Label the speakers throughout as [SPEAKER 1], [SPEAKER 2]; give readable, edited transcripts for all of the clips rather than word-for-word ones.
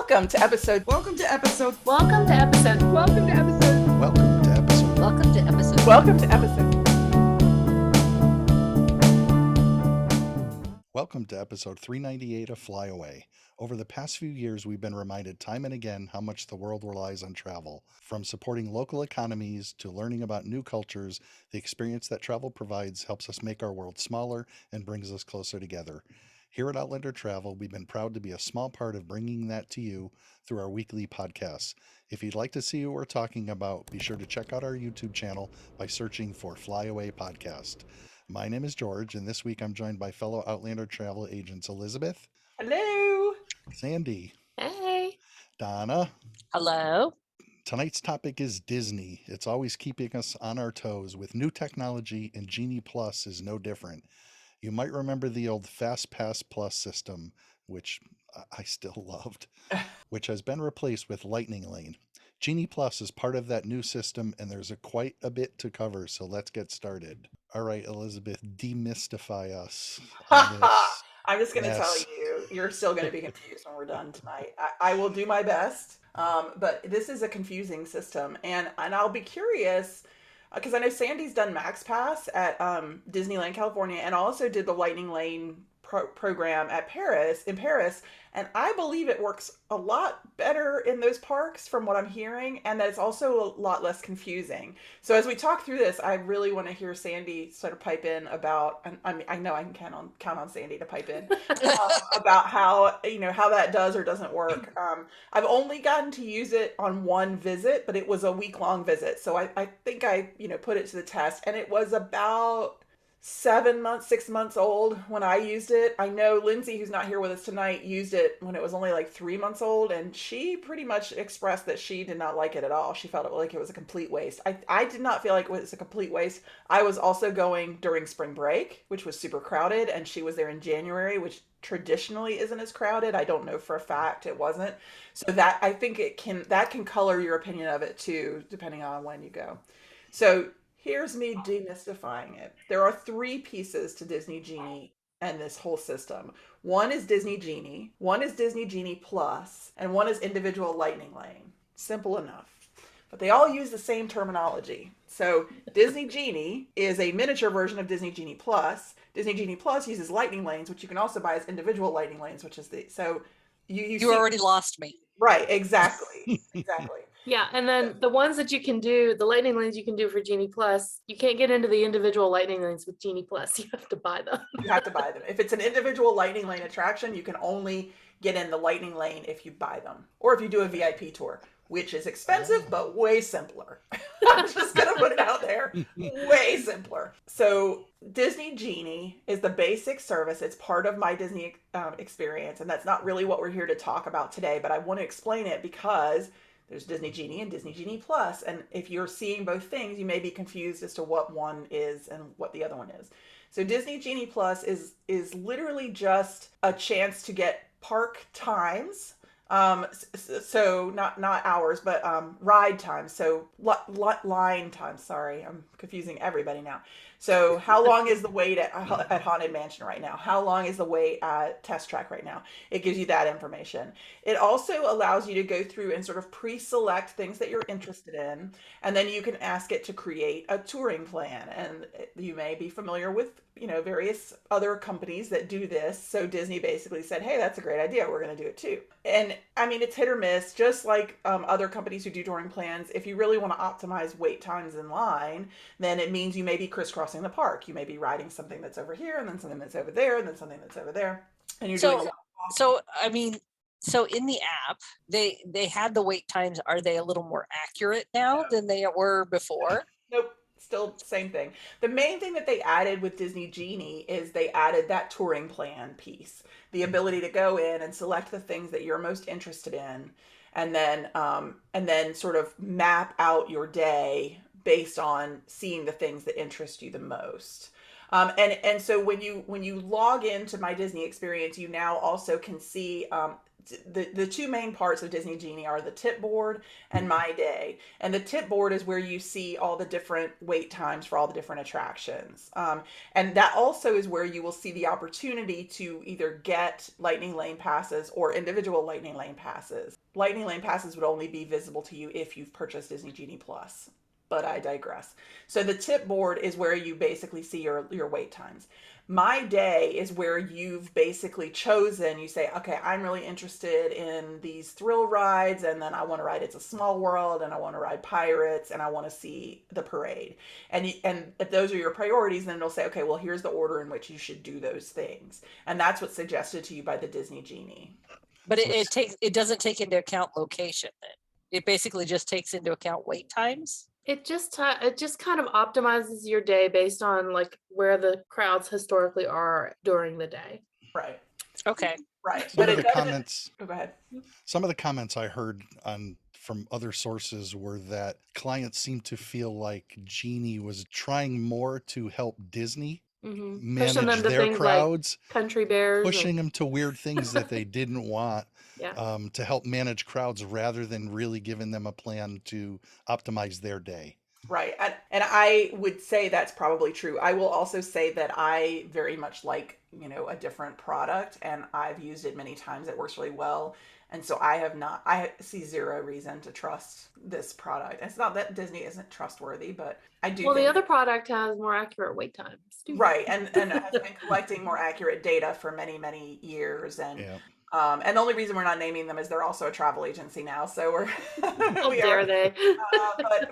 [SPEAKER 1] Welcome to episode.
[SPEAKER 2] Welcome to episode.
[SPEAKER 3] Welcome to episode.
[SPEAKER 2] Welcome to episode.
[SPEAKER 4] Welcome to episode.
[SPEAKER 3] Welcome to episode.
[SPEAKER 1] Welcome to episode.
[SPEAKER 4] Welcome to episode 398 of Fly Away. Over the past few years, we've been reminded time and again how much the world relies on travel. From supporting local economies to learning about new cultures, the experience that travel provides helps us make our world smaller and brings us closer together. Here at Outlander Travel, we've been proud to be a small part of bringing that to you through our weekly podcasts. If you'd like to see what we're talking about, be sure to check out our YouTube channel by searching for Fly Away Podcast. My name is George, and this week I'm joined by fellow Outlander Travel agents Elizabeth.
[SPEAKER 1] Hello.
[SPEAKER 4] Sandy.
[SPEAKER 3] Hey.
[SPEAKER 4] Donna.
[SPEAKER 3] Hello.
[SPEAKER 4] Tonight's topic is Disney. It's always keeping us on our toes with new technology, and Genie Plus is no different. You might remember the old FastPass Plus system, which I still loved, which has been replaced with Lightning Lane. Genie Plus is part of that new system, and there's quite a bit to cover, so let's get started. All right, Elizabeth, demystify us.
[SPEAKER 1] I'm just going to tell you, you're still going to be confused when we're done tonight. I will do my best, but this is a confusing system, and I'll be curious, because I know Sandy's done MaxPass at Disneyland, California, and also did the Lightning Lane program in Paris, and I believe it works a lot better in those parks from what I'm hearing, and that it's also a lot less confusing. So as we talk through this, I really want to hear Sandy sort of pipe in about, and I know I can count on Sandy to pipe in about how that does or doesn't work. I've only gotten to use it on one visit, but it was a week-long visit, so I think I put it to the test, and it was about 6 months old when I used it. I know Lindsay, who's not here with us tonight, used it when it was only like 3 months old, and she pretty much expressed that she did not like it at all. She felt like it was a complete waste. I did not feel like it was a complete waste. I was also going during spring break, which was super crowded, and she was there in January, which traditionally isn't as crowded. I don't know for a fact it wasn't. So that, I think that can color your opinion of it too, depending on when you go. So here's me demystifying it. There are 3 pieces to Disney Genie and this whole system. One is Disney Genie, one is Disney Genie Plus, and one is individual Lightning Lane. Simple enough. But they all use the same terminology. So Disney Genie is a miniature version of Disney Genie Plus. Disney Genie Plus uses Lightning Lanes, which you can also buy as individual Lightning Lanes, which is you
[SPEAKER 5] already lost me.
[SPEAKER 1] Right, exactly. Exactly.
[SPEAKER 3] Yeah, and then the ones that you can do, the Lightning Lanes you can do for Genie Plus, you can't get into the individual Lightning Lanes with Genie Plus. You have to buy them.
[SPEAKER 1] You have to buy them. If it's an individual Lightning Lane attraction, you can only get in the Lightning Lane if you buy them. Or if you do a VIP tour, which is expensive, but way simpler. I'm just going to put it out there. Way simpler. So Disney Genie is the basic service. It's part of my Disney experience. And that's not really what we're here to talk about today, but I want to explain it because there's Disney Genie and Disney Genie Plus. And if you're seeing both things, you may be confused as to what one is and what the other one is. So Disney Genie Plus is literally just a chance to get park times. So not hours, but ride times. So line times. Sorry, I'm confusing everybody now. So how long is the wait at Haunted Mansion right now? How long is the wait at Test Track right now? It gives you that information. It also allows you to go through and sort of pre-select things that you're interested in, and then you can ask it to create a touring plan. And you may be familiar with various other companies that do this. So Disney basically said, hey, that's a great idea. We're going to do it too. And I mean, it's hit or miss, just like other companies who do touring plans. If you really want to optimize wait times in line, then it means you may be crisscrossing the park. You may be riding something that's over here and then something that's over there and then something that's over there. And you're doing that.
[SPEAKER 5] So in the app, they had the wait times. Are they a little more accurate now than they were before?
[SPEAKER 1] Nope. Still same thing. The main thing that they added with Disney Genie is they added that touring plan piece, the ability to go in and select the things that you're most interested in, and then sort of map out your day based on seeing the things that interest you the most. And so when you log into My Disney Experience, you now also can see the two main parts of Disney Genie are the tip board and My Day. And the tip board is where you see all the different wait times for all the different attractions. And that also is where you will see the opportunity to either get Lightning Lane passes or individual Lightning Lane passes. Lightning Lane passes would only be visible to you if you've purchased Disney Genie Plus. But I digress. So the tip board is where you basically see your wait times. My Day is where you've basically chosen, you say, okay, I'm really interested in these thrill rides, and then I want to ride It's a Small World, and I want to ride Pirates, and I want to see the parade. And if those are your priorities, then it'll say, okay, well, here's the order in which you should do those things. And that's what's suggested to you by the Disney Genie.
[SPEAKER 5] But it doesn't take into account location then. It basically just takes into account wait times.
[SPEAKER 3] It just kind of optimizes your day based on like where the crowds historically are during the day.
[SPEAKER 1] Right.
[SPEAKER 5] Okay.
[SPEAKER 1] Right.
[SPEAKER 4] Some
[SPEAKER 1] But
[SPEAKER 4] of
[SPEAKER 1] it
[SPEAKER 4] the
[SPEAKER 1] doesn't.
[SPEAKER 4] comments,
[SPEAKER 1] Oh, go ahead.
[SPEAKER 4] some of the comments I heard from other sources were that clients seemed to feel like Genie was trying more to help Disney
[SPEAKER 3] Pushing them
[SPEAKER 4] manage
[SPEAKER 3] to
[SPEAKER 4] their
[SPEAKER 3] things
[SPEAKER 4] crowds,
[SPEAKER 3] like country bears.
[SPEAKER 4] pushing them to weird things that they didn't want,
[SPEAKER 3] Yeah.
[SPEAKER 4] to help manage crowds rather than really giving them a plan to optimize their day.
[SPEAKER 1] Right. And I would say that's probably true. I will also say that I very much like, a different product, and I've used it many times. It works really well. And so I see zero reason to trust this product. It's not that Disney isn't trustworthy, but I do
[SPEAKER 3] Well, the
[SPEAKER 1] think,
[SPEAKER 3] other product has more accurate wait times. too.
[SPEAKER 1] right. And has been collecting more accurate data for many, many years. And
[SPEAKER 4] Yeah.
[SPEAKER 1] and the only reason we're not naming them is they're also a travel agency now. So
[SPEAKER 3] How
[SPEAKER 1] we
[SPEAKER 3] dare
[SPEAKER 1] are,
[SPEAKER 3] they?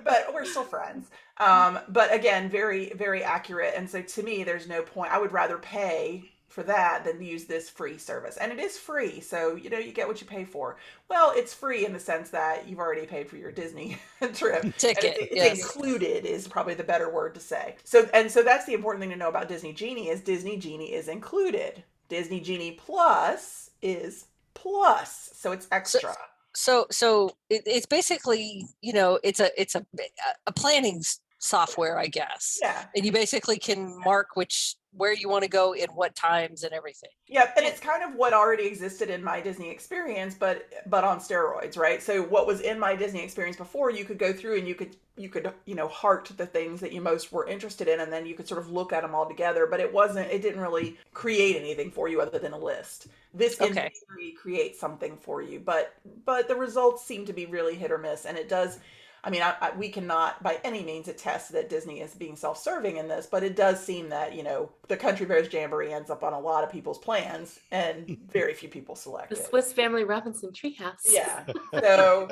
[SPEAKER 1] but we're still friends. But again, very, very accurate. And so to me, there's no point. I would rather pay for that than use this free service. And it is free. So, you get what you pay for. Well, it's free in the sense that you've already paid for your Disney trip.
[SPEAKER 5] Ticket,
[SPEAKER 1] It's
[SPEAKER 5] yes.
[SPEAKER 1] included is probably the better word to say. So that's the important thing to know about Disney Genie is Disney Genie is included. Disney Genie Plus is plus. So it's extra.
[SPEAKER 5] So it's basically, it's a planning software, I guess.
[SPEAKER 1] Yeah.
[SPEAKER 5] And you basically can mark where you want to go in what times and everything.
[SPEAKER 1] Yep, and it's kind of what already existed in My Disney Experience, but on steroids, right? So what was in My Disney Experience before, you could go through and you could heart the things that you most were interested in, and then you could sort of look at them all together. But it didn't really create anything for you other than a list. This in theory creates something for you, but the results seem to be really hit or miss, and it does. I mean, we cannot by any means attest that Disney is being self-serving in this, but it does seem that, the Country Bears Jamboree ends up on a lot of people's plans and very few people select
[SPEAKER 3] The
[SPEAKER 1] it.
[SPEAKER 3] Swiss Family Robinson Treehouse.
[SPEAKER 1] Yeah. So,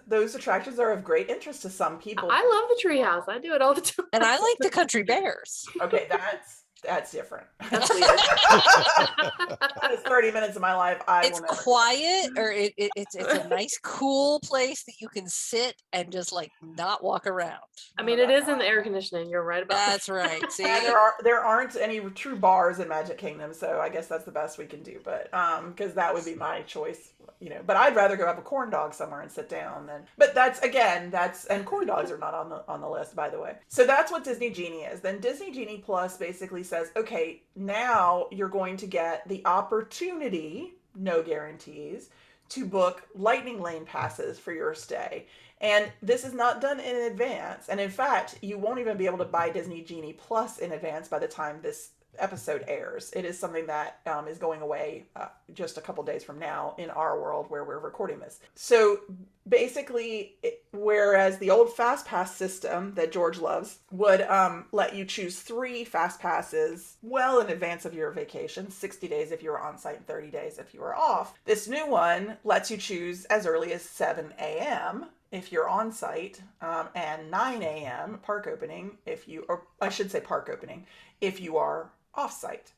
[SPEAKER 1] those attractions are of great interest to some people.
[SPEAKER 3] I love the treehouse. I do it all the time.
[SPEAKER 5] And I like the Country Bears.
[SPEAKER 1] Okay, that's different. That's weird. That is 30 minutes of my life.
[SPEAKER 5] It's quiet, or it's a nice, cool place that you can sit and just like not walk around.
[SPEAKER 3] I mean, it is in the air conditioning. You're right about
[SPEAKER 5] That's right. See,
[SPEAKER 1] And there aren't any true bars in Magic Kingdom, so I guess that's the best we can do. But because that would be my choice, But I'd rather go have a corn dog somewhere and sit down than. But and corn dogs are not on the list, by the way. So that's what Disney Genie is. Then Disney Genie Plus basically says, okay, now you're going to get the opportunity, no guarantees, to book Lightning Lane passes for your stay. And this is not done in advance. And in fact, you won't even be able to buy Disney Genie Plus in advance by the time this episode airs. It is something that is going away just a couple days from now in our world where we're recording this. So basically, whereas the old FastPass system that George loves would let you choose 3 FastPasses well in advance of your vacation, 60 days if you were on site and 30 days if you were off. This new one lets you choose as early as 7 a.m. if you're on site, and 9 a.m. park opening if you are off-site,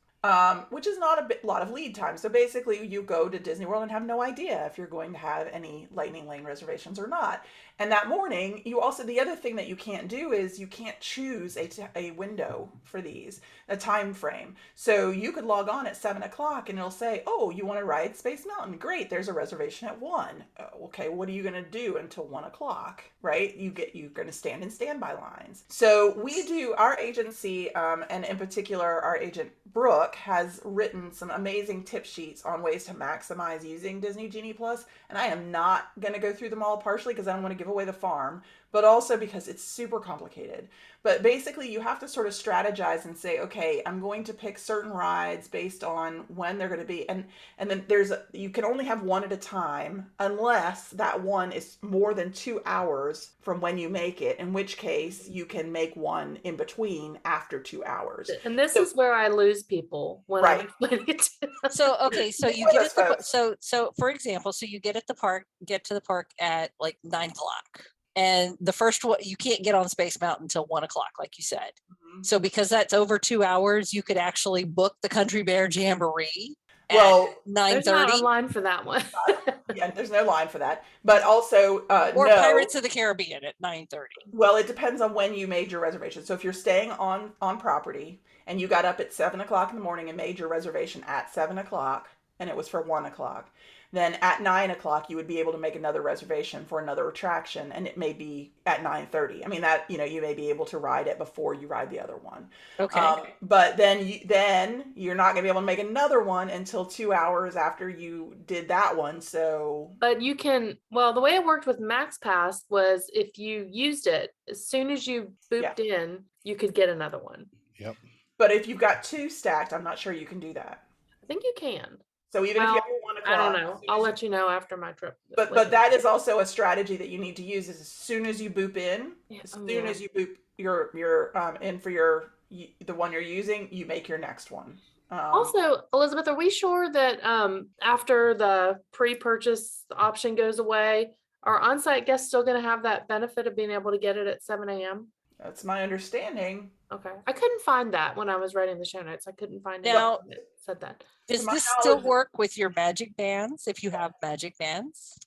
[SPEAKER 1] which is not a lot of lead time. So basically, you go to Disney World and have no idea if you're going to have any Lightning Lane reservations or not. And that morning, the other thing that you can't do is you can't choose a window for these, a time frame. So you could log on at 7 o'clock and it'll say, oh, you want to ride Space Mountain? Great, there's a reservation at 1. Okay, what are you going to do until 1 o'clock, right? You're going to stand in standby lines. So we do, our agency, and in particular, our agent Brooke, book has written some amazing tip sheets on ways to maximize using Disney Genie Plus, and I am not going to go through them all, partially because I don't want to give away the farm, but also because it's super complicated. But basically, you have to sort of strategize and say, okay, I'm going to pick certain rides based on when they're going to be, and then you can only have one at a time unless that one is more than 2 hours from when you make it, in which case you can make one in between after 2 hours.
[SPEAKER 3] And this is where I lose people when I'm
[SPEAKER 1] Right.
[SPEAKER 3] explaining it to them.
[SPEAKER 5] So okay, so you
[SPEAKER 1] With
[SPEAKER 5] get
[SPEAKER 1] us,
[SPEAKER 5] at the
[SPEAKER 1] folks.
[SPEAKER 5] so for example, so you get at the park, get to the park at like 9 o'clock. And the first one, you can't get on Space Mountain until 1 o'clock, like you said.
[SPEAKER 1] Mhm.
[SPEAKER 5] So because that's over 2 hours, you could actually book the Country Bear Jamboree at
[SPEAKER 1] Well,
[SPEAKER 3] There's not
[SPEAKER 5] 9:30
[SPEAKER 3] online for that one.
[SPEAKER 1] yeah, there's no line for that. But also,
[SPEAKER 5] or
[SPEAKER 1] no.
[SPEAKER 5] Pirates of the Caribbean at 9:30.
[SPEAKER 1] Well, it depends on when you made your reservation. So if you're staying on property and you got up at 7 o'clock in the morning and made your reservation at 7 o'clock, and it was for 1 o'clock, then at 9 o'clock you would be able to make another reservation for another attraction, and it may be at 9:30. I mean, that, you may be able to ride it before you ride the other one.
[SPEAKER 5] Okay.
[SPEAKER 1] But then you're not going to be able to make another one until 2 hours after you did that one. So
[SPEAKER 3] But you can, well, the way it worked with MaxPass was if you used it, as soon as you booped in, you could get another one.
[SPEAKER 4] Yep.
[SPEAKER 1] but if you've got two stacked, I'm not sure you can do that.
[SPEAKER 3] I think you can.
[SPEAKER 1] So even if you
[SPEAKER 3] Well,
[SPEAKER 1] have 1 o'clock,
[SPEAKER 3] I don't
[SPEAKER 1] as
[SPEAKER 3] know.
[SPEAKER 1] soon
[SPEAKER 3] I'll
[SPEAKER 1] as
[SPEAKER 3] let you know after my trip.
[SPEAKER 1] But that is also a strategy that you need to use. Is as soon as you boop in,
[SPEAKER 3] Yeah.
[SPEAKER 1] as
[SPEAKER 3] Oh,
[SPEAKER 1] soon
[SPEAKER 3] yeah.
[SPEAKER 1] as you boop your in for your the one you're using, you make your next one.
[SPEAKER 3] Also, Elizabeth, are we sure that after the pre-purchase option goes away, are on-site guests still going to have that benefit of being able to get it at 7 a.m.?
[SPEAKER 1] That's my understanding.
[SPEAKER 3] Okay. I couldn't find that when I was writing the show notes. I couldn't find it
[SPEAKER 5] Now-
[SPEAKER 3] that said that.
[SPEAKER 5] Does
[SPEAKER 1] my
[SPEAKER 5] this still
[SPEAKER 1] knowledge-
[SPEAKER 5] work with your magic bands if you have magic bands?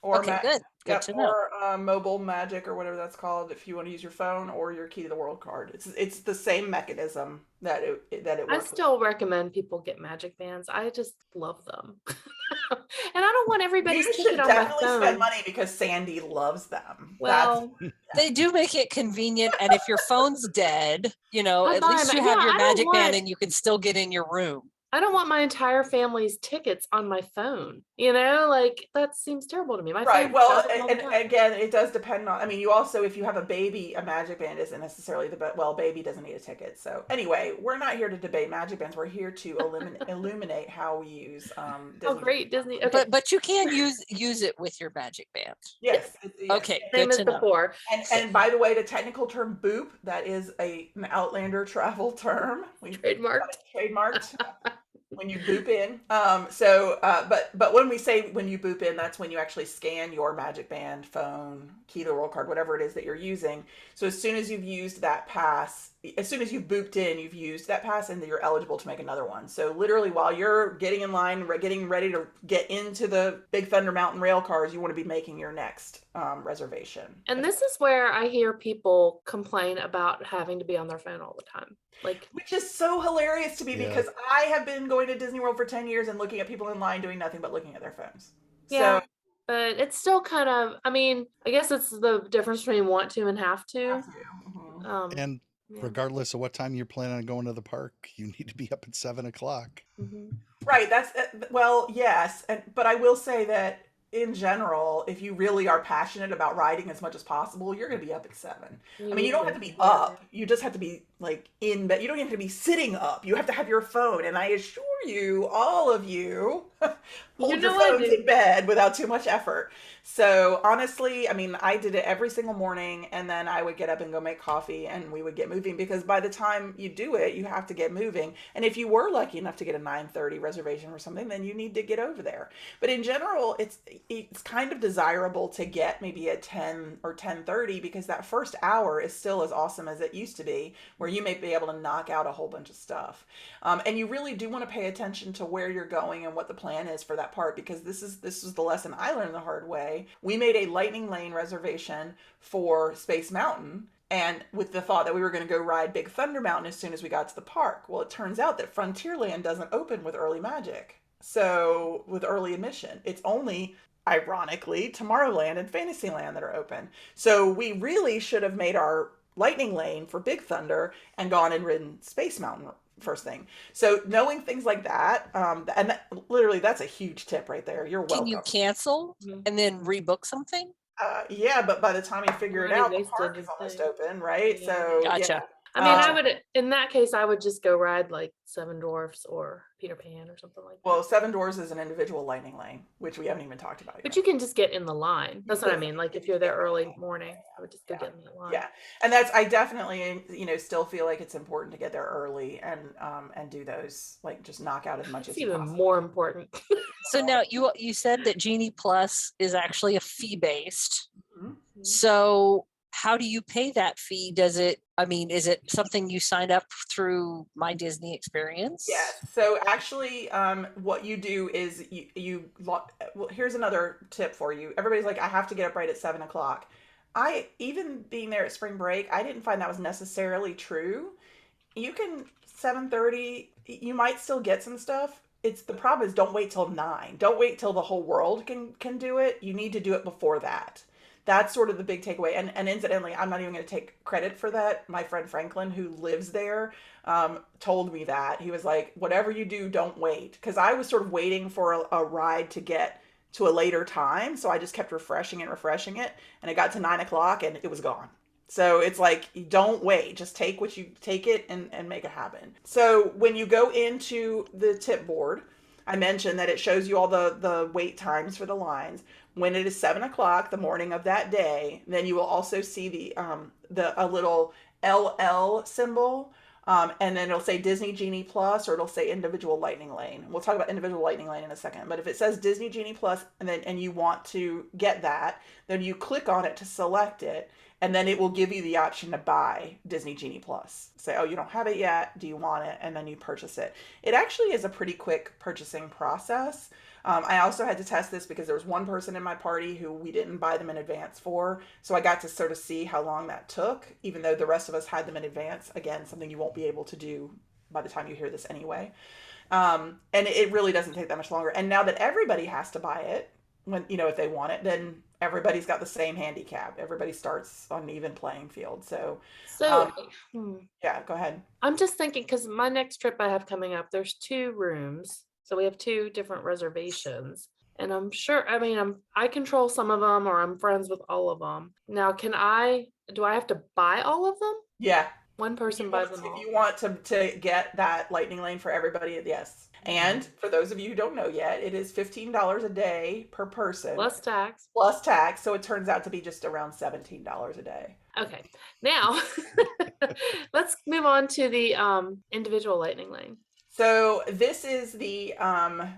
[SPEAKER 1] Or
[SPEAKER 5] Okay, good. Good
[SPEAKER 1] Yep,
[SPEAKER 5] to know.
[SPEAKER 1] or mobile magic or whatever that's called, if you want to use your phone or your key to the world card. It's the same mechanism that it
[SPEAKER 3] I
[SPEAKER 1] works.
[SPEAKER 3] still recommend people get magic bands. I just love them. And I don't want everybody's
[SPEAKER 1] You should
[SPEAKER 3] ticket on my
[SPEAKER 1] definitely
[SPEAKER 3] phone.
[SPEAKER 1] spend money because Sandy loves them.
[SPEAKER 3] Well,
[SPEAKER 5] They do make it convenient, and if your phone's dead,
[SPEAKER 3] I
[SPEAKER 5] at
[SPEAKER 3] buy
[SPEAKER 5] least
[SPEAKER 3] them.
[SPEAKER 5] you have
[SPEAKER 3] Yeah,
[SPEAKER 5] your
[SPEAKER 3] I don't
[SPEAKER 5] magic band
[SPEAKER 3] want-
[SPEAKER 5] and you can still get in your room.
[SPEAKER 3] I don't want my entire family's tickets on my phone. Like that seems terrible to me. My
[SPEAKER 1] Right.
[SPEAKER 3] family
[SPEAKER 1] Well,
[SPEAKER 3] does it all the
[SPEAKER 1] and
[SPEAKER 3] time.
[SPEAKER 1] again, it does depend on. I mean, you also, if you have a baby, a magic band isn't necessarily the best. Well, baby doesn't need a ticket. So anyway, we're not here to debate magic bands. We're here to illuminate how we use.
[SPEAKER 3] Oh,
[SPEAKER 1] Disney.
[SPEAKER 3] great, Disney. Okay,
[SPEAKER 5] But you can use it with your magic band.
[SPEAKER 1] Yes. Yes.
[SPEAKER 5] Okay,
[SPEAKER 3] same
[SPEAKER 5] good
[SPEAKER 3] as
[SPEAKER 5] to know.
[SPEAKER 3] before.
[SPEAKER 1] And by the way, the technical term "boop" that is an Outlander travel term. We
[SPEAKER 3] Trademarked.
[SPEAKER 1] trademarked. When you boop in. But when we say when you boop in, that's when you actually scan your magic band, phone, key to the world card, whatever it is that you're using. So as soon as you've used that pass, as soon as you've booped in, you've used that pass and you're eligible to make another one. So literally while you're getting in line, getting ready to get into the Big Thunder Mountain rail cars, you want to be making your next reservation.
[SPEAKER 3] And this is where I hear people complain about having to be on their phone all the time.
[SPEAKER 1] Which is so hilarious to me
[SPEAKER 4] Yeah.
[SPEAKER 1] because I have been going to Disney World for 10 years and looking at people in line doing nothing but looking at their phones.
[SPEAKER 3] Yeah.
[SPEAKER 1] So,
[SPEAKER 3] But it's still kind of, I guess it's the difference between want to and have to.
[SPEAKER 1] mhm.
[SPEAKER 4] And
[SPEAKER 3] Yeah.
[SPEAKER 4] regardless of what time you're planning on going to the park, you need to be up at 7 o'clock.
[SPEAKER 3] Mhm.
[SPEAKER 1] Right. That's well, yes, but I will say that in general, if you really are passionate about riding as much as possible, you're going to be up at 7. I mean, you don't have to be up. You just have to be in bed. You don't even have to be sitting up. You have to have your phone. And I assure you, all of you, hold your phones in bed without too much effort. So honestly, I mean, I did it every single morning, and then I would get up and go make coffee, and we would get moving, because by the time you do it, you have to get moving. And if you were lucky enough to get a 9:30 reservation or something, then you need to get over there. But in general, it's kind of desirable to get maybe at 10 or 10:30, because that first hour is still as awesome as it used to be, where you may be able to knock out a whole bunch of stuff. And you really do want to pay attention to where you're going and what the plan is for that part, because this is the lesson I learned the hard way. We made a Lightning Lane reservation for Space Mountain, and with the thought that we were going to go ride Big Thunder Mountain as soon as we got to the park. Well, it turns out that Frontierland doesn't open with early magic. So with early admission, it's only, ironically, Tomorrowland and Fantasyland that are open. So we really should have made our Lightning Lane for Big Thunder and gone and ridden Space Mountain first thing. So knowing things like that, and literally that's a huge tip right there. You're
[SPEAKER 5] Can you
[SPEAKER 1] welcome.
[SPEAKER 5] cancel and then rebook something?
[SPEAKER 1] Yeah, but by the time you figure it
[SPEAKER 3] Money
[SPEAKER 1] out, the
[SPEAKER 3] wasted
[SPEAKER 1] park is
[SPEAKER 3] is
[SPEAKER 1] almost
[SPEAKER 3] thing.
[SPEAKER 1] open, right?
[SPEAKER 3] Yeah.
[SPEAKER 1] So
[SPEAKER 5] Gotcha.
[SPEAKER 1] yeah.
[SPEAKER 3] I mean, I would, in that case, I would just go ride like Seven Dwarfs or Peter Pan or something like that.
[SPEAKER 1] Well, Seven Doors is an individual lightning lane, which we haven't even talked about
[SPEAKER 3] But
[SPEAKER 1] yet.
[SPEAKER 3] you can just get in the line. That's what I
[SPEAKER 1] could.
[SPEAKER 3] mean. Like
[SPEAKER 1] You
[SPEAKER 3] if you're
[SPEAKER 1] could
[SPEAKER 3] there
[SPEAKER 1] get
[SPEAKER 3] early morning, I would just go
[SPEAKER 1] Yeah.
[SPEAKER 3] get in that line.
[SPEAKER 1] Yeah, and I definitely, still feel like it's important to get there early and do those, like, just knock out as much
[SPEAKER 3] It's
[SPEAKER 1] as you
[SPEAKER 3] even
[SPEAKER 1] possibly.
[SPEAKER 3] more important.
[SPEAKER 5] So now you said that Genie Plus is actually a fee based.
[SPEAKER 1] Mhm.
[SPEAKER 5] So how do you pay that fee? Is it something you signed up through My Disney Experience?
[SPEAKER 1] Yes. So actually, what you do is well, here's another tip for you. Everybody's like, I have to get up right at 7 o'clock. Even being there at spring break, I didn't find that was necessarily true. You can 7:30, you might still get some stuff. The problem is don't wait till 9. Don't wait till the whole world can do it. You need to do it before that. That's sort of the big takeaway. And incidentally, I'm not even going to take credit for that. My friend Franklin, who lives there, told me that. He was like, whatever you do, don't wait. Because I was sort of waiting for a ride to get to a later time. So I just kept refreshing it. And it got to 9 o'clock and it was gone. So it's like, you don't wait, just take it and make it happen. So when you go into the tip board, I mentioned that it shows you all the wait times for the lines. When it is 7 o'clock the morning of that day, then you will also see a little LL symbol. And then it'll say Disney Genie Plus, or it'll say individual lightning lane. We'll talk about individual lightning lane in a second. But if it says Disney Genie Plus and you want to get that, then you click on it to select it. And then it will give you the option to buy Disney Genie Plus. Say, oh, you don't have it yet. Do you want it? And then you purchase it. It actually is a pretty quick purchasing process. I also had to test this because there was one person in my party who we didn't buy them in advance for. So I got to sort of see how long that took, even though the rest of us had them in advance. Again, something you won't be able to do by the time you hear this anyway. And it really doesn't take that much longer. And now that everybody has to buy it, if they want it, then everybody's got the same handicap. Everybody starts on an even playing field. So yeah, go ahead.
[SPEAKER 3] I'm just thinking, because my next trip I have coming up, there's 2 rooms. So we have 2 different reservations. And I'm sure, I control some of them, or I'm friends with all of them. Now, do I have to buy all of them?
[SPEAKER 1] Yeah.
[SPEAKER 3] One person buys them all.
[SPEAKER 1] If you want to get that lightning lane for everybody, yes. And for those of you who don't know yet, it is $15 a day per person.
[SPEAKER 3] Plus tax.
[SPEAKER 1] Plus tax. So it turns out to be just around $17 a day.
[SPEAKER 3] Okay. Now, let's move on to the individual lightning lane.
[SPEAKER 1] So this is the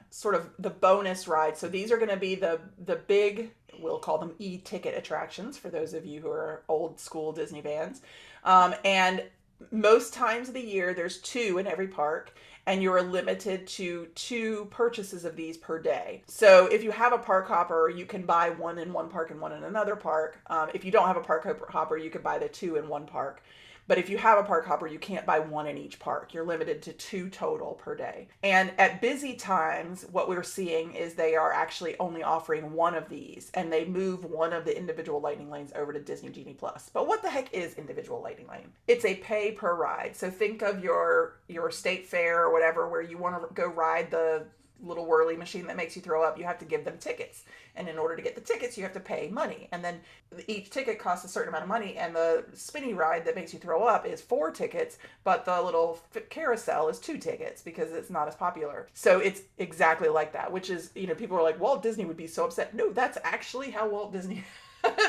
[SPEAKER 1] sort of the bonus ride. So these are going to be the big, we'll call them e-ticket attractions for those of you who are old school Disney fans. And most times of the year, there's 2 in every park, and you're limited to 2 purchases of these per day. So if you have a park hopper, you can buy 1 in one park and 1 in another park. If you don't have a park hopper, you could buy the 2 in one park. But if you have a park hopper, you can't buy 1 in each park. You're limited to 2 total per day. And at busy times, what we're seeing is they are actually only offering 1 of these, and they move 1 of the individual lightning lanes over to Disney Genie Plus. But what the heck is individual lightning lane? It's a pay per ride. So think of your state fair or whatever, where you want to go ride the little whirly machine that makes you throw up. You have to give them tickets. And in order to get the tickets, you have to pay money. And then each ticket costs a certain amount of money. And the spinny ride that makes you throw up is 4 tickets, but the little carousel is 2 tickets because it's not as popular. So it's exactly like that, which is, people are like, Walt Disney would be so upset. No, that's actually how Walt Disney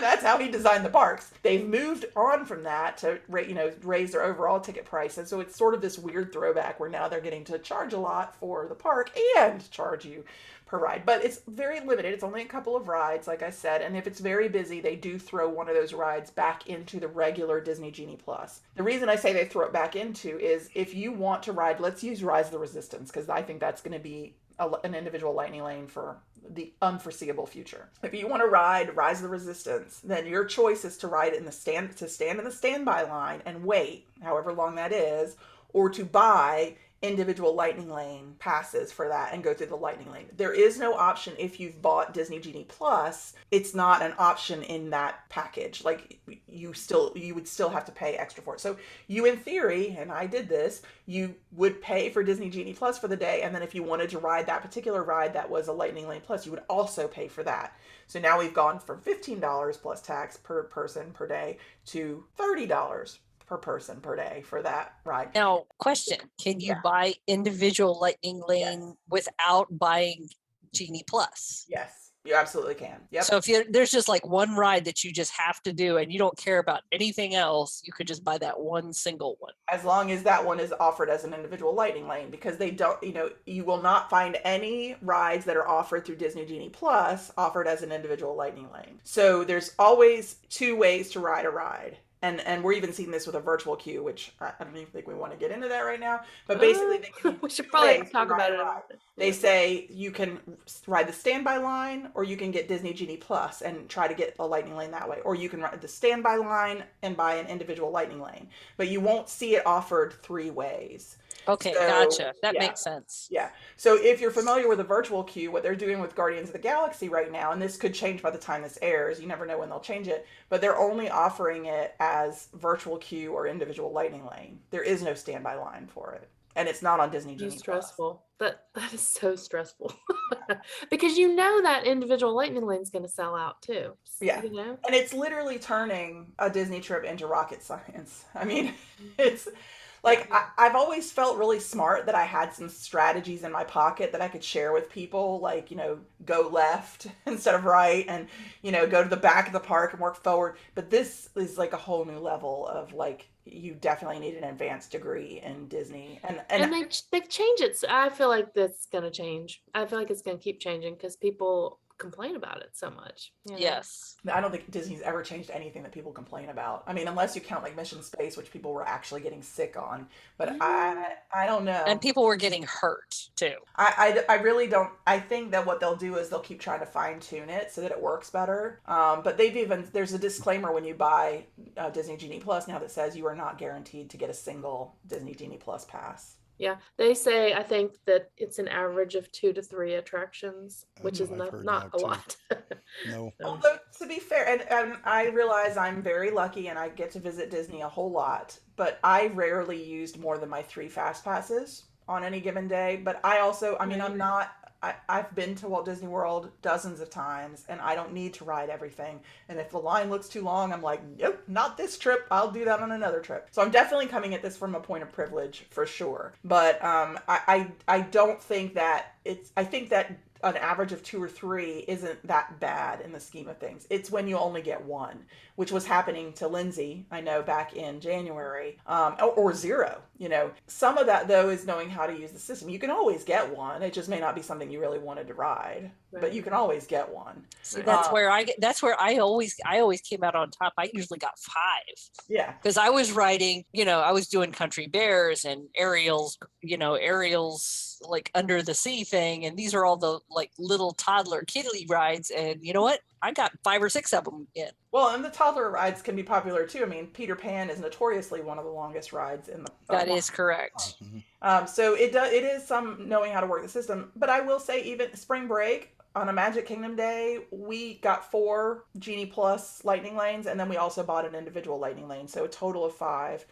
[SPEAKER 1] that's how he designed the parks. They've moved on from that to raise their overall ticket price. And so it's sort of this weird throwback where now they're getting to charge a lot for the park and charge you per ride. But it's very limited. It's only a couple of rides, like I said. And if it's very busy, they do throw one of those rides back into the regular Disney Genie Plus. The reason I say they throw it back into is if you want to ride, let's use Rise of the Resistance, because I think that's going to be an individual lightning lane for the unforeseeable future. If you want to ride Rise of the Resistance, then your choice is to ride in stand in the standby line and wait, however long that is, or to buy individual lightning lane passes for that and go through the lightning lane. There is no option if you've bought Disney Genie Plus. It's not an option in that package. Like you would still have to pay extra for it. So you, in theory, and I did this, you would pay for Disney Genie Plus for the day, and then if you wanted to ride that particular ride that was a Lightning Lane Plus, you would also pay for that. So now we've gone from $15 plus tax per person per day to $30 per person per day for that ride.
[SPEAKER 5] Now, question, can you
[SPEAKER 1] Yeah.
[SPEAKER 5] buy individual Lightning Lane
[SPEAKER 1] Yes.
[SPEAKER 5] without buying Genie Plus?
[SPEAKER 1] Yes, you absolutely can. Yep.
[SPEAKER 5] So if there's just like one ride that you just have to do and you don't care about anything else, you could just buy that one single one.
[SPEAKER 1] As long as that one is offered as an individual lightning lane, because they don't, you will not find any rides that are offered through Disney Genie Plus offered as an individual lightning lane. So there's always two ways to ride a ride. And we're even seeing this with a virtual queue, which I don't even think we want to get into that right now. But basically, they give you
[SPEAKER 3] we should
[SPEAKER 1] two
[SPEAKER 3] probably
[SPEAKER 1] ways to
[SPEAKER 3] talk
[SPEAKER 1] ride
[SPEAKER 3] about
[SPEAKER 1] a
[SPEAKER 3] it.
[SPEAKER 1] ride. They say you can ride the standby line, or you can get Disney Genie Plus and try to get a lightning lane that way. Or you can ride the standby line and buy an individual lightning lane. But you won't see it offered three ways.
[SPEAKER 5] Okay,
[SPEAKER 1] So,
[SPEAKER 5] gotcha. That
[SPEAKER 1] yeah.
[SPEAKER 5] makes sense.
[SPEAKER 1] Yeah. So if you're familiar with a virtual queue, what they're doing with Guardians of the Galaxy right now, and this could change by the time this airs, you never know when they'll change it, but they're only offering it as virtual queue or individual lightning lane. There is no standby line for it. And it's not on Disney Genie
[SPEAKER 3] It's
[SPEAKER 1] Plus.
[SPEAKER 3] stressful. That is so stressful. Because you know that individual lightning lane is going to sell out too.
[SPEAKER 1] Yeah.
[SPEAKER 3] You know?
[SPEAKER 1] And it's literally turning a Disney trip into rocket science. I mean, it's like I've always felt really smart that I had some strategies in my pocket that I could share with people, like, go left instead of right, and, go to the back of the park and work forward. But this is like a whole new level of like, you definitely need an advanced degree in Disney. And
[SPEAKER 3] they've changed it. So I feel like that's going to change. I feel like it's going to keep changing because people complain about it so much.
[SPEAKER 5] Yes.
[SPEAKER 1] I don't think Disney's ever changed anything that people complain about. I mean, unless you count like Mission Space, which people were actually getting sick on. But I don't know.
[SPEAKER 5] And people were getting hurt too.
[SPEAKER 1] I really don't. I think that what they'll do is they'll keep trying to fine tune it so that it works better. But there's a disclaimer when you buy Disney Genie Plus now that says you are not guaranteed to get a single Disney Genie Plus pass.
[SPEAKER 3] Yeah, they say, I think that it's an average of 2 to 3 attractions, which is not a lot.
[SPEAKER 4] No.
[SPEAKER 1] Although, to be fair, and I realize I'm very lucky and I get to visit Disney a whole lot, but I rarely used more than my 3 fast passes on any given day. But I've been to Walt Disney World dozens of times, and I don't need to ride everything. And if the line looks too long, I'm like, nope, not this trip. I'll do that on another trip. So I'm definitely coming at this from a point of privilege for sure. But I don't think that I think that an average of 2 or 3 isn't that bad in the scheme of things. It's when you only get one, which was happening to Lindsay, I know, back in January, or 0. Some of that though is knowing how to use the system. You can always get one. It just may not be something you really wanted to ride, but you can always get one.
[SPEAKER 5] See, that's where I always came out on top. I usually got 5.
[SPEAKER 1] Yeah.
[SPEAKER 5] Because I was riding, I was doing Country Bears and Ariel's like under the sea thing. And these are all the like little toddler kiddie rides. And you know what? I got 5 or 6 of them in.
[SPEAKER 1] Well, and the toddler rides can be popular too. I mean, Peter Pan is notoriously one of the longest rides in the.
[SPEAKER 5] That is correct.
[SPEAKER 1] So it is some knowing how to work the system. But I will say, even Spring Break on a Magic Kingdom day, we got 4 Genie Plus lightning lanes, and then we also bought an individual lightning lane. So a total of 5.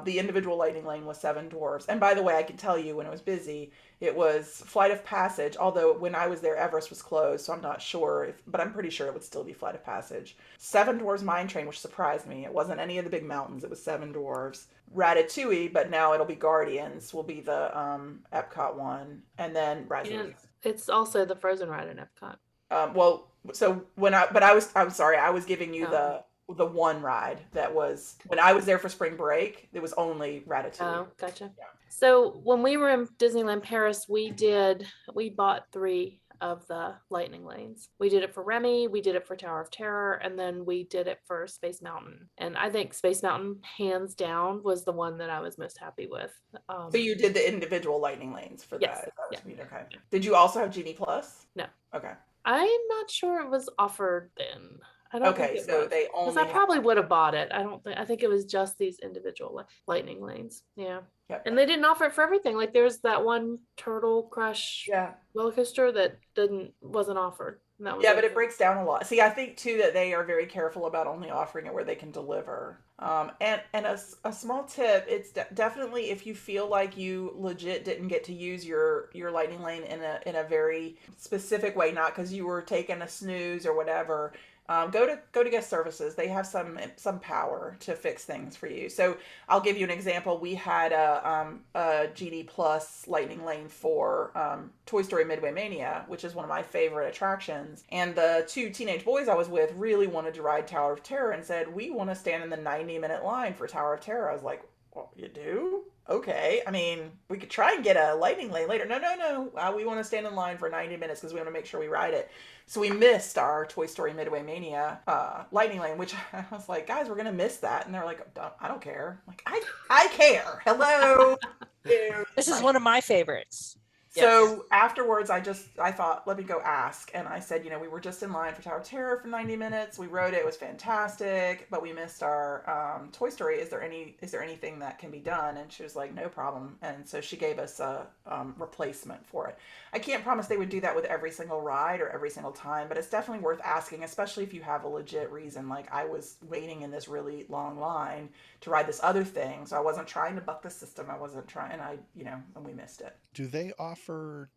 [SPEAKER 1] The individual lightning lane was 7 dwarves. And by the way, I can tell you when it was busy, it was Flight of Passage, although when I was there, Everest was closed, so I'm not sure, but I'm pretty sure it would still be Flight of Passage. 7 Dwarves Mine Train, which surprised me. It wasn't any of the big mountains. It was 7 Dwarves. Ratatouille, but now it'll be Guardians, will be the Epcot one. And then Rise of the Beasts.
[SPEAKER 3] It's also the Frozen ride in Epcot.
[SPEAKER 1] I was giving you the one ride that was, when I was there for Spring Break, it was only Ratatouille.
[SPEAKER 3] Oh, gotcha.
[SPEAKER 1] Yeah.
[SPEAKER 3] So when we were in Disneyland Paris, we bought 3 of the lightning lanes. We did it for Remy, we did it for Tower of Terror, and then we did it for Space Mountain. And I think Space Mountain, hands down, was the one that I was most happy with.
[SPEAKER 1] So you did the individual lightning lanes for
[SPEAKER 3] yes,
[SPEAKER 1] that?
[SPEAKER 3] Yeah.
[SPEAKER 1] Okay. Did you also have Genie Plus?
[SPEAKER 3] No.
[SPEAKER 1] Okay.
[SPEAKER 3] I'm not sure it was offered then. I don't think
[SPEAKER 1] Okay,
[SPEAKER 3] it
[SPEAKER 1] so
[SPEAKER 3] was.
[SPEAKER 1] they
[SPEAKER 3] Because
[SPEAKER 1] only
[SPEAKER 3] I
[SPEAKER 1] have,
[SPEAKER 3] probably would have bought it. I think it was just these individual lightning lanes. Yeah.
[SPEAKER 1] yep.
[SPEAKER 3] And they didn't offer it for everything. Like there's that one Turtle Crush
[SPEAKER 1] Yeah.
[SPEAKER 3] roller coaster that wasn't offered. And that was
[SPEAKER 1] Yeah,
[SPEAKER 3] it.
[SPEAKER 1] but it breaks down a lot. See, I think too that they are very careful about only offering it where they can deliver. And a small tip, it's definitely if you feel like you legit didn't get to use your lightning lane in a very specific way, not because you were taking a snooze or whatever. Go to guest services. They have some power to fix things for you. So I'll give you an example. We had a Genie Plus lightning lane for Toy Story Midway Mania, which is one of my favorite attractions. And the two teenage boys I was with really wanted to ride Tower of Terror and said, we want to stand in the 90-minute line for Tower of Terror. I was like, well, you do? Okay. I mean, we could try and get a lightning lane later. No. We want to stand in line for 90 minutes because we want to make sure we ride it. So we missed our Toy Story Midway Mania lightning lane, which I was like, guys, we're gonna miss that, and they're like, I don't care. I'm like, I care. Hello.
[SPEAKER 5] This is one of my favorites.
[SPEAKER 1] So afterwards, I thought, let me go ask. And I said, we were just in line for Tower of Terror for 90 minutes. We rode it. It was fantastic, but we missed our Toy Story. Is there anything that can be done? And she was like, no problem. And so she gave us a replacement for it. I can't promise they would do that with every single ride or every single time, but it's definitely worth asking, especially if you have a legit reason. Like I was waiting in this really long line to ride this other thing. So I wasn't trying to buck the system. I wasn't trying, and we missed it.
[SPEAKER 4] Do they offer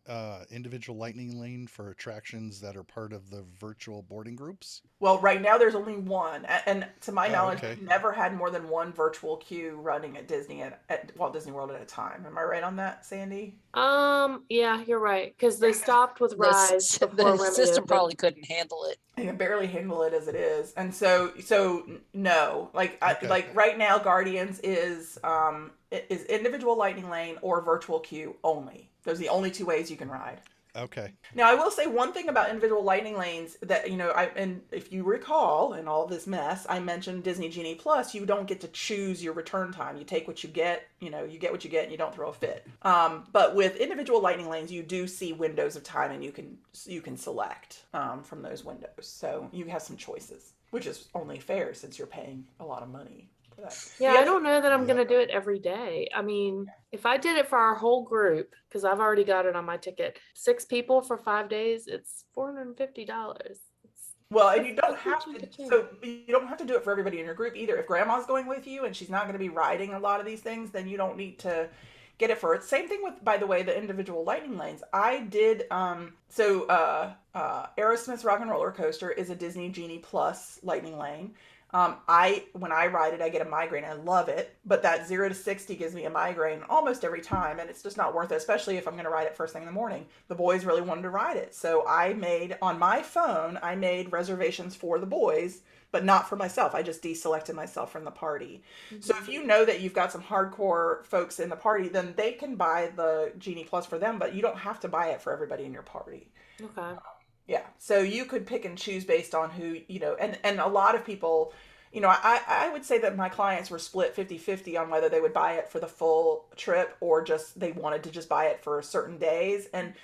[SPEAKER 4] individual lightning lane for attractions that are part of the virtual boarding groups?
[SPEAKER 1] Well, right now there's only one, and to my knowledge,
[SPEAKER 4] okay.
[SPEAKER 1] we've never had more than one virtual queue running at Disney at Walt Disney World at a time. Am I right on that, Sandy?
[SPEAKER 3] Yeah, you're right. Because they stopped with rides before
[SPEAKER 5] The
[SPEAKER 3] Remy
[SPEAKER 5] system
[SPEAKER 3] opened.
[SPEAKER 5] probably couldn't handle it.
[SPEAKER 1] I can barely handle it as it is, and so no,
[SPEAKER 4] Okay.
[SPEAKER 1] like right now, Guardians is individual lightning lane or virtual queue only. Those are the only two ways you can ride.
[SPEAKER 4] Okay.
[SPEAKER 1] Now, I will say one thing about individual lightning lanes that, and if you recall in all this mess, I mentioned Disney Genie Plus, you don't get to choose your return time. You take what you get, you get what you get and you don't throw a fit. But with individual lightning lanes, you do see windows of time and you can select from those windows. So you have some choices, which is only fair since you're paying a lot of money.
[SPEAKER 3] Yeah, I don't know that I'm going to do it every day. I mean, if I did it for our whole group, because I've already got it on my ticket, 6 people for 5 days, it's $450.
[SPEAKER 1] Well, and you don't have to do it for everybody in your group either. If grandma's going with you and she's not going to be riding a lot of these things, then you don't need to get it for it. Same thing with, by the way, the individual lightning lanes. I did Aerosmith's Rock and Roller Coaster is a Disney Genie Plus lightning lane. When I ride it, I get a migraine. I love it, but that 0 to 60 gives me a migraine almost every time, and it's just not worth it, especially if I'm going to ride it first thing in the morning. The boys really wanted to ride it, so on my phone, I made reservations for the boys, but not for myself. I just deselected myself from the party. Mm-hmm. So if you know that you've got some hardcore folks in the party, then they can buy the Genie Plus for them, but you don't have to buy it for everybody in your party.
[SPEAKER 3] Okay.
[SPEAKER 1] Yeah. So you could pick and choose based on who, and a lot of people, I would say that my clients were split 50-50 on whether they would buy it for the full trip or just they wanted to just buy it for certain days. And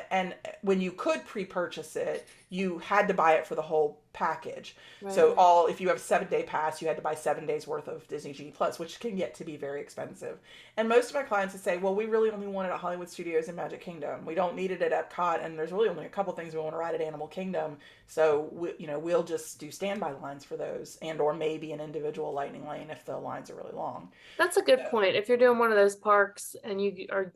[SPEAKER 1] and when you could pre-purchase it, you had to buy it for the whole package. Right. So if you have a 7-day pass, you had to buy 7 days worth of Disney Genie Plus, which can get to be very expensive. And most of my clients would say, well, we really only want it at Hollywood Studios and Magic Kingdom. We don't need it at Epcot, and there's really only a couple things we want to ride at Animal Kingdom. So we'll just do standby lines for those, and or maybe an individual lightning lane if the lines are really long.
[SPEAKER 3] That's a good point. If you're doing one of those parks and you are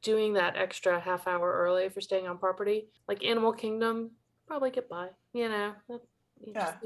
[SPEAKER 3] doing that extra half hour early if you're staying on property, like Animal Kingdom, probably get by.
[SPEAKER 1] Yeah, I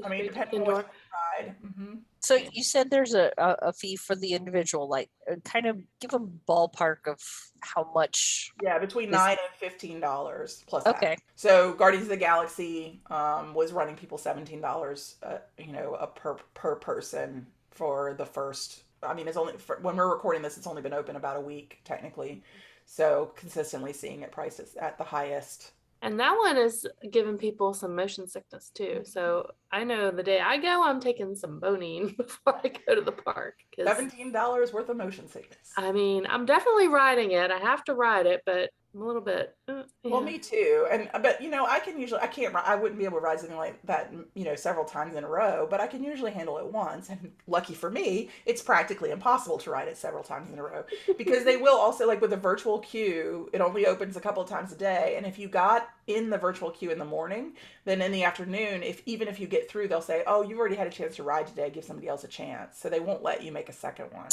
[SPEAKER 1] mean, depending on what you ride. Mm-hmm.
[SPEAKER 5] So you said there's a fee for the individual, like kind of give a ballpark of how much.
[SPEAKER 1] Yeah, between $9 and $15 plus.
[SPEAKER 5] Okay.
[SPEAKER 1] That. So Guardians of the Galaxy was running people $17, per person for the first. I mean, it's only when we're recording this, it's only been open about a week technically. So consistently seeing it priced at the highest.
[SPEAKER 3] And that one is giving people some motion sickness too. So I know the day I go, I'm taking some Bonine before I go to the park.
[SPEAKER 1] $17 worth of motion sickness.
[SPEAKER 3] I mean, I'm definitely riding it. I have to ride it, but I'm a little bit.
[SPEAKER 1] Well,
[SPEAKER 3] Yeah.
[SPEAKER 1] me too. And but I wouldn't be able to ride something like that, several times in a row, but I can usually handle it once. And lucky for me, it's practically impossible to ride it several times in a row because they will also, like with a virtual queue, it only opens a couple of times a day. And if you got in the virtual queue in the morning, then in the afternoon, if you get through, they'll say, "Oh, you've already had a chance to ride today. Give somebody else a chance." So they won't let you make a second one.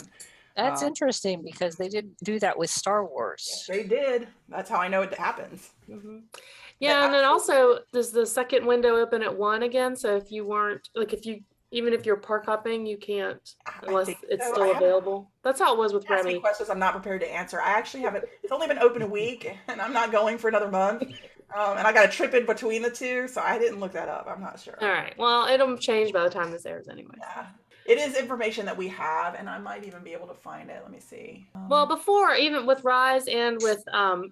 [SPEAKER 5] That's
[SPEAKER 1] Um,
[SPEAKER 5] interesting because they didn't do that with Star
[SPEAKER 1] yes,
[SPEAKER 5] Wars.
[SPEAKER 1] they did. That's how I know it happens.
[SPEAKER 3] Hmm.
[SPEAKER 1] But
[SPEAKER 3] Yeah, and then also, does the second window open at 1 again? So if you weren't like, if you even if you're park hopping, you can't
[SPEAKER 1] I
[SPEAKER 3] unless
[SPEAKER 1] think
[SPEAKER 3] it's
[SPEAKER 1] so. I
[SPEAKER 3] still
[SPEAKER 1] haven't
[SPEAKER 3] available. That's how it was with
[SPEAKER 1] asked me
[SPEAKER 3] Remy.
[SPEAKER 1] questions I'm not prepared to answer. I actually haven't. It's only been open a week, and I'm not going for another month. And I got a trip in between the two, so I didn't look that up. I'm not
[SPEAKER 3] All
[SPEAKER 1] sure.
[SPEAKER 3] right. Well, it'll change by the time this airs anyway.
[SPEAKER 1] Yeah, it is information that we have, and I might even be able to find it. Let me see.
[SPEAKER 3] Well, before, even with Rise and with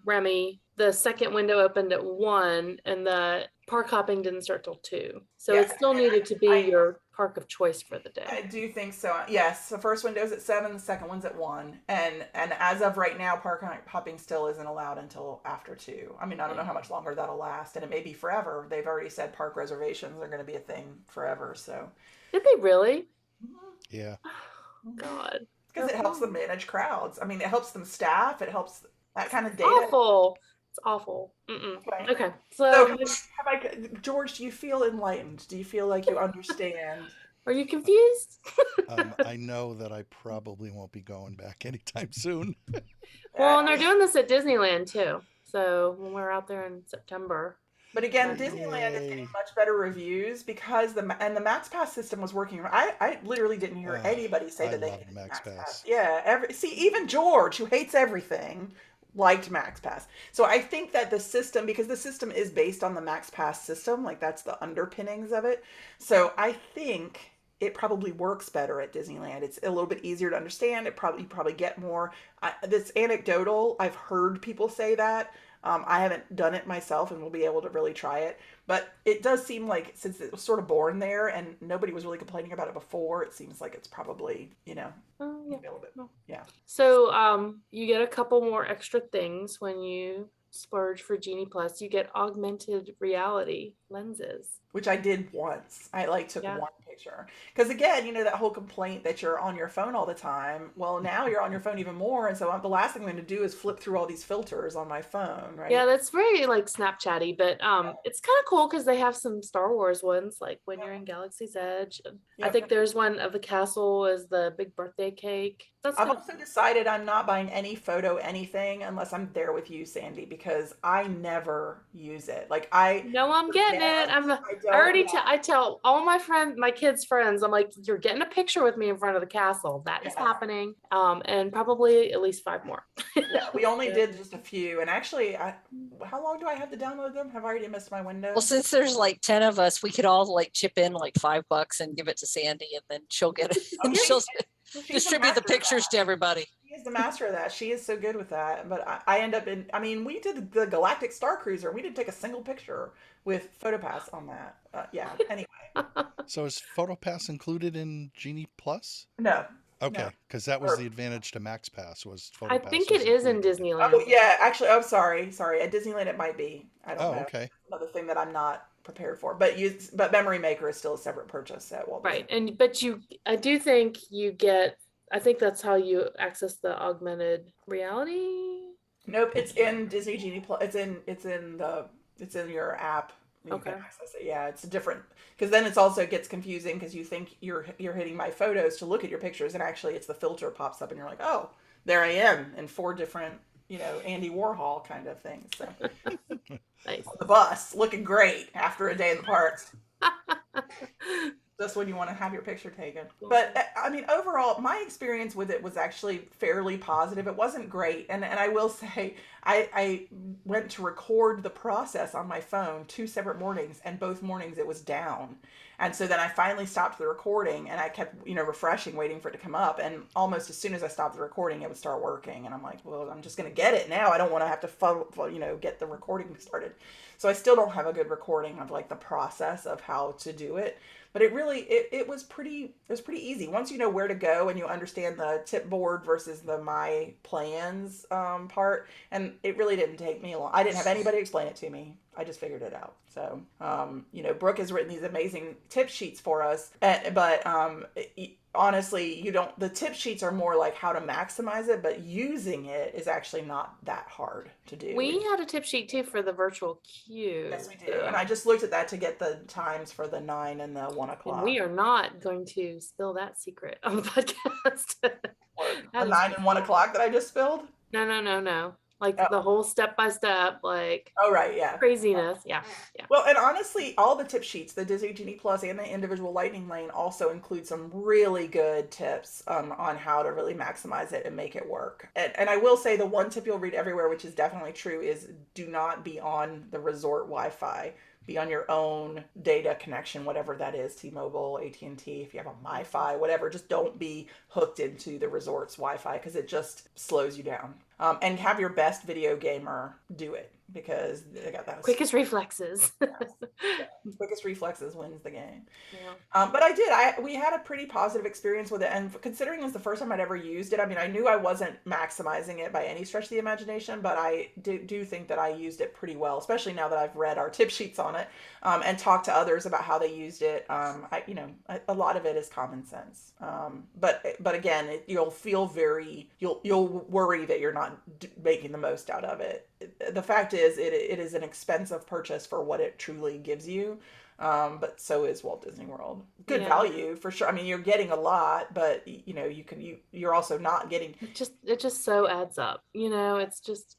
[SPEAKER 3] Remy, the second window opened at 1 and the park hopping didn't start till 2. So it
[SPEAKER 1] Yeah,
[SPEAKER 3] still
[SPEAKER 1] and
[SPEAKER 3] needed to be
[SPEAKER 1] I
[SPEAKER 3] your park of choice for the
[SPEAKER 1] I
[SPEAKER 3] day.
[SPEAKER 1] do think so. Yes, the first window's at 7, the second one's at 1, and as of right now, park hopping still isn't allowed until after 2. I mean, I don't know how much longer that'll last, and it may be forever. They've already said park reservations are going to be a thing forever, so.
[SPEAKER 3] Did they really?
[SPEAKER 4] Yeah.
[SPEAKER 3] Oh, God.
[SPEAKER 1] Because it helps them manage crowds. I mean, it helps them staff. It helps that kind of data.
[SPEAKER 3] Awful. It's awful. Mm-mm.
[SPEAKER 1] Okay.
[SPEAKER 3] Okay.
[SPEAKER 1] So,
[SPEAKER 3] So,
[SPEAKER 1] George, do you feel enlightened? Do you feel like you understand?
[SPEAKER 3] are you confused?
[SPEAKER 4] I know that I probably won't be going back anytime soon.
[SPEAKER 3] Well, and they're doing this at Disneyland too. So when we're out there in September.
[SPEAKER 1] But again,
[SPEAKER 3] Um,
[SPEAKER 1] Disneyland is getting
[SPEAKER 4] Yay.
[SPEAKER 1] much better reviews because the Max Pass system was working. I literally didn't hear anybody say
[SPEAKER 4] I
[SPEAKER 1] that they
[SPEAKER 4] love
[SPEAKER 1] hated
[SPEAKER 4] Max
[SPEAKER 1] Max Pass.
[SPEAKER 4] Pass.
[SPEAKER 1] Yeah, even George, who hates everything, liked Max Pass. So I think that because the system is based on the Max Pass system, like that's the underpinnings of it. So I think it probably works better at Disneyland. It's a little bit easier to understand. You probably get more. This anecdotal. I've heard people say that. I haven't done it myself, and we'll be able to really try it. But it does seem like since it was sort of born there, and nobody was really complaining about it before, it seems like it's probably
[SPEAKER 3] oh, yeah.
[SPEAKER 1] maybe a little bit.
[SPEAKER 3] No.
[SPEAKER 1] Yeah.
[SPEAKER 3] So you get a couple more extra things when you splurge for Genie Plus. You get augmented reality lenses.
[SPEAKER 1] Which I did once. I like took
[SPEAKER 3] Yeah.
[SPEAKER 1] one picture. Because again, that whole complaint that you're on your phone all the time. Well, now you're on your phone even more. And so the last thing I'm going to do is flip through all these filters on my phone, right?
[SPEAKER 3] Yeah, that's very like Snapchatty, but it's kind of cool because they have some Star Wars ones, like when you're in Galaxy's Edge. And I
[SPEAKER 1] Yep.
[SPEAKER 3] think there's one of the castle as the big birthday cake. That's
[SPEAKER 1] I've
[SPEAKER 3] kind
[SPEAKER 1] also decided I'm not buying any photo anything unless I'm there with you, Sandy, because I never use it. Like
[SPEAKER 3] no, I'm getting it.
[SPEAKER 1] I
[SPEAKER 3] I already
[SPEAKER 1] don't.
[SPEAKER 3] I tell all my friends, my kids' friends, I'm like, you're getting a picture with me in front of the castle. That is
[SPEAKER 1] Yeah.
[SPEAKER 3] happening. And probably at least 5 more.
[SPEAKER 1] Yeah, we only did just a few, and actually, how long do I have to download them? Have I already missed my window?
[SPEAKER 5] Well, since there's like 10 of us, we could all like chip in like $5 and give it to Sandy, and then she'll get it and
[SPEAKER 1] Okay.
[SPEAKER 5] she'll
[SPEAKER 1] She's a
[SPEAKER 5] distribute the
[SPEAKER 1] master of
[SPEAKER 5] pictures
[SPEAKER 1] that.
[SPEAKER 5] to everybody.
[SPEAKER 1] She is the master of that. She is so good with that. But I end up I mean, we did the Galactic Star Cruiser. We didn't take a single picture with PhotoPass on that. Yeah. Anyway,
[SPEAKER 4] So is PhotoPass included in Genie Plus?
[SPEAKER 1] no.
[SPEAKER 4] Okay,
[SPEAKER 1] No.
[SPEAKER 4] because that was
[SPEAKER 1] Or-
[SPEAKER 4] the advantage to Max Pass was PhotoPass.
[SPEAKER 3] I think
[SPEAKER 4] was
[SPEAKER 3] it is in
[SPEAKER 4] included.
[SPEAKER 3] Disneyland.
[SPEAKER 1] Oh yeah, actually, oh sorry. At Disneyland it might be. I don't
[SPEAKER 4] Oh,
[SPEAKER 1] know.
[SPEAKER 4] okay.
[SPEAKER 1] Another thing that I'm not prepared for. But Memory Maker is still a separate purchase at Walt Disney.
[SPEAKER 3] Right. And but I do think you get, I think that's how you access the augmented reality.
[SPEAKER 1] Nope, it's in Disney Genie Plus. It's in your app. You
[SPEAKER 3] Okay.
[SPEAKER 1] can access it. Yeah, it's different because then it's also gets confusing because you think you're hitting my photos to look at your pictures, and actually it's the filter pops up, and you're like, oh, there I am in 4 different Andy Warhol kind of things. So
[SPEAKER 3] Nice.
[SPEAKER 1] on the bus, looking great after a day in the parks. Just when you want to have your picture taken. But I mean, overall, my experience with it was actually fairly positive. It wasn't great. And I will say, I went to record the process on my phone 2 separate mornings, and both mornings it was down. And so then I finally stopped the recording, and I kept, refreshing, waiting for it to come up. And almost as soon as I stopped the recording, it would start working. And I'm like, well, I'm just going to get it now. I don't want to have to, get the recording started. So I still don't have a good recording of like the process of how to do it. But it was pretty easy once you know where to go and you understand the tip board versus the my plans part. And it really didn't take me long. I didn't have anybody explain it to me. I just figured it out. So, Brooke has written these amazing tip sheets for us, but honestly, the tip sheets are more like how to maximize it, but using it is actually not that hard to do.
[SPEAKER 3] We had a tip sheet too for the virtual queue.
[SPEAKER 1] Yes, we do. And I just looked at that to get the times for the 9 and the 1 o'clock.
[SPEAKER 3] And we are not going to spill that secret on the podcast.
[SPEAKER 1] The 9 and 1 o'clock that I just spilled?
[SPEAKER 3] No. Like the whole step-by-step, like craziness. Yeah.
[SPEAKER 1] Well, and honestly, all the tip sheets, the Disney Genie Plus and the individual Lightning Lane also include some really good tips on how to really maximize it and make it work. And I will say the one tip you'll read everywhere, which is definitely true, is do not be on the resort Wi-Fi. Be on your own data connection, whatever that is, T-Mobile, AT&T, if you have a MiFi, whatever. Just don't be hooked into the resort's Wi-Fi because it just slows you down. And have your best video gamer do it because they got that.
[SPEAKER 3] Quickest reflexes.
[SPEAKER 1] Quickest reflexes wins the game.
[SPEAKER 3] Yeah.
[SPEAKER 1] But we had a pretty positive experience with it. And considering it's the first time I'd ever used it, I mean, I knew I wasn't maximizing it by any stretch of the imagination, but I do think that I used it pretty well, especially now that I've read our tip sheets on it and talked to others about how they used it. A lot of it is common sense. But again, you'll worry that you're not making the most out of it. The fact is, it is an expensive purchase for what it truly gives you. But so is Walt Disney World. Good value for sure. I mean, you're getting a lot, but you're also not getting.
[SPEAKER 3] It just so adds up. It's just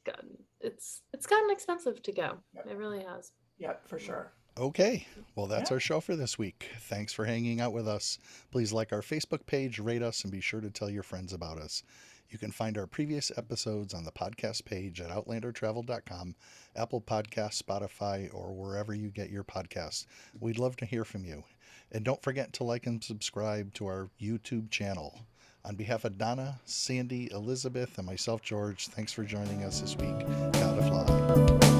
[SPEAKER 3] it's gotten expensive to go. Yep. It really has.
[SPEAKER 1] Yep, for sure.
[SPEAKER 4] Okay, well, that's our show for this week. Thanks for hanging out with us. Please like our Facebook page, rate us, and be sure to tell your friends about us. You can find our previous episodes on the podcast page at outlandertravel.com, Apple Podcasts, Spotify, or wherever you get your podcasts. We'd love to hear from you. And don't forget to like and subscribe to our YouTube channel. On behalf of Donna, Sandy, Elizabeth, and myself, George, thanks for joining us this week. Gotta fly.